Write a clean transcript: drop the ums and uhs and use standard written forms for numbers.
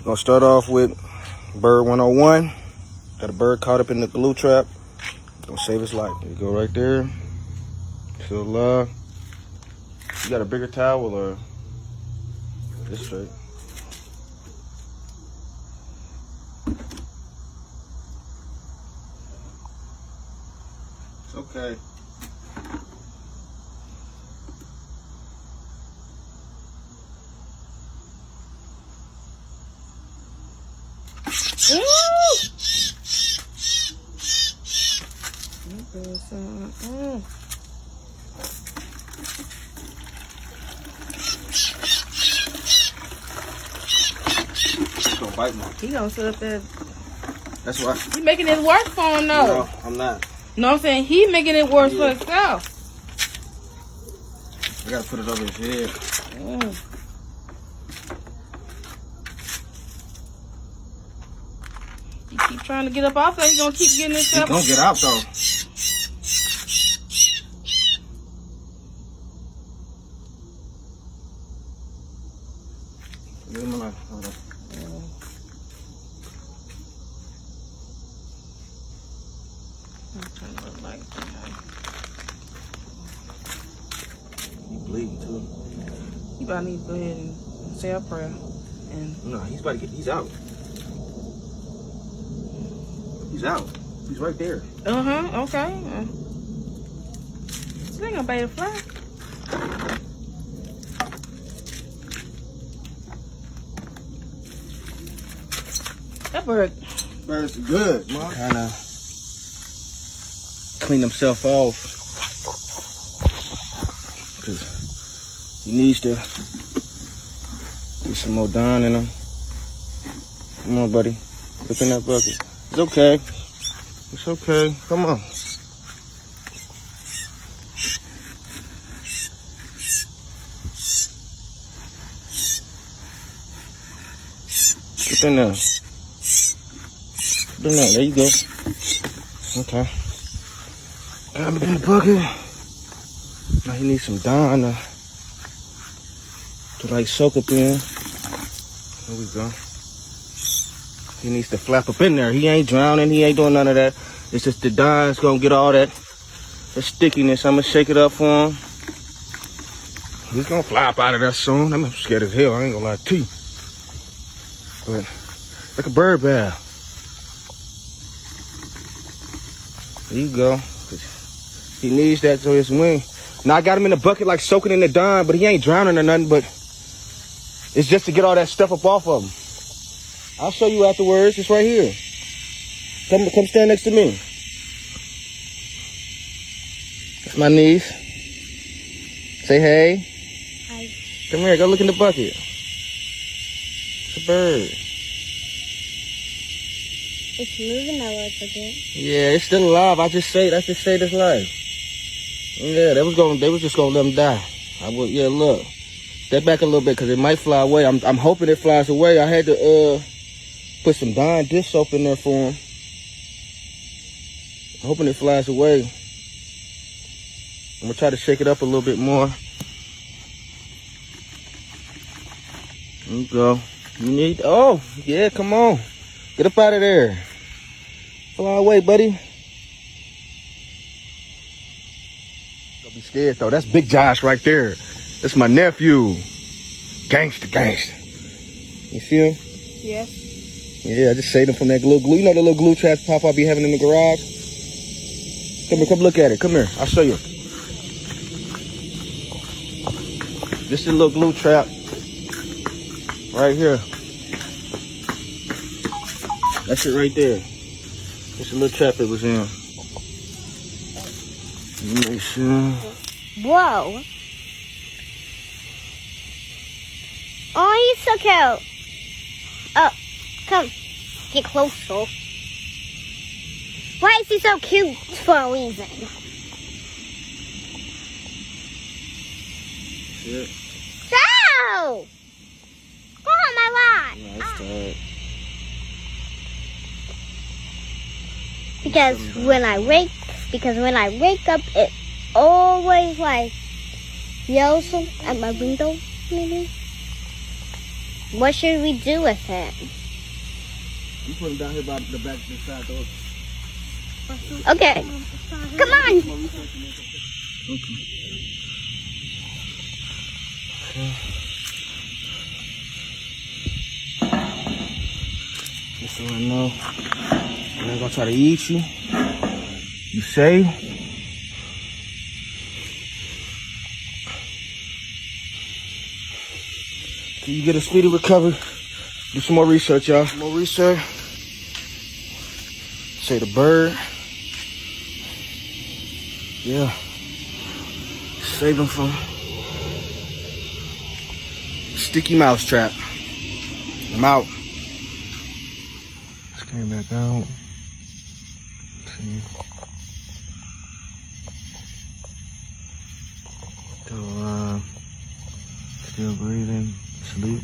Gonna start off with bird 101. Got a bird caught up in the glue trap. Gonna save his life. There you go right there. Feel love. You got a bigger towel or this straight? It's okay. Don't bite me. He gonna sit up there. That's why. He making it worse for him though. No, I'm not. No, I'm saying he making it worse for himself. I gotta put it over his head. He keep trying to get up off there. He's gonna keep getting himself. He gonna get out though. Give him a knife. Hold on. He bleeding too. You about need to go ahead and say a prayer. And No, he's about to get. He's out. He's out. He's right there. okay. This ain't gonna bite a fly. That Bird's good, man. Kind of clean himself off. Cause he needs to get some more Dawn in him. Come on, buddy. Look in that bucket. It's okay. It's okay. Come on. Get in there. Get in there. There you go. Okay. Got him in the bucket. Now he needs some Dawn to like soak up in. There we go. He needs to flap up in there. He ain't drowning. He ain't doing none of that. It's just the Dawn's gonna get all that stickiness. I'm gonna shake it up for him. He's gonna fly up out of there soon. I'm scared as hell. I ain't gonna lie to you. But like a bird bath. There you go. He needs that so his wing. Now I got him in the bucket like soaking in the Dawn, but he ain't drowning or nothing, but it's just to get all that stuff up off of him. I'll show you afterwards. It's right here. Come stand next to me. That's my niece. Say hey. Hi. Come here, go look in the bucket. It's a bird. It's moving a little bit. Yeah, it's still alive. I just saved its life. Yeah, they was just gonna let him die. Yeah, look. Step back a little bit because it might fly away. I'm hoping it flies away. I had to put some Dawn dish soap in there for him. I'm hoping it flies away. I'm gonna try to shake it up a little bit more. There you go. Oh, yeah, come on. Get up out of there. Fly away, buddy. Don't be scared, though. That's Big Josh right there. That's my nephew. Gangster. You see him? Yes. Yeah, I just saved him from that glue. You know the little glue traps Papa be having in the garage? Come here, come look at it. Come here, I'll show you. This is a little glue trap. Right here. That's it right there. It's a little trap it was in. Let me make sure. Whoa. Oh, he's so cute. Oh, come. Get closer. Why is he so cute for a reason? Yeah. So! Go on my line. Yeah, it's tired. Because when I wake up, it always like yells at my window, maybe. What should we do with it? You put him down here by the back of the side door. Okay. Come on. Just so I know, they're not gonna try to eat you. You safe. Can you get a speedy recovery? Do some more research, y'all. More research. Say the bird. Yeah. Save them from sticky mouse trap. I'm out. Just came back out. See. Still alive. Still breathing. Sleep.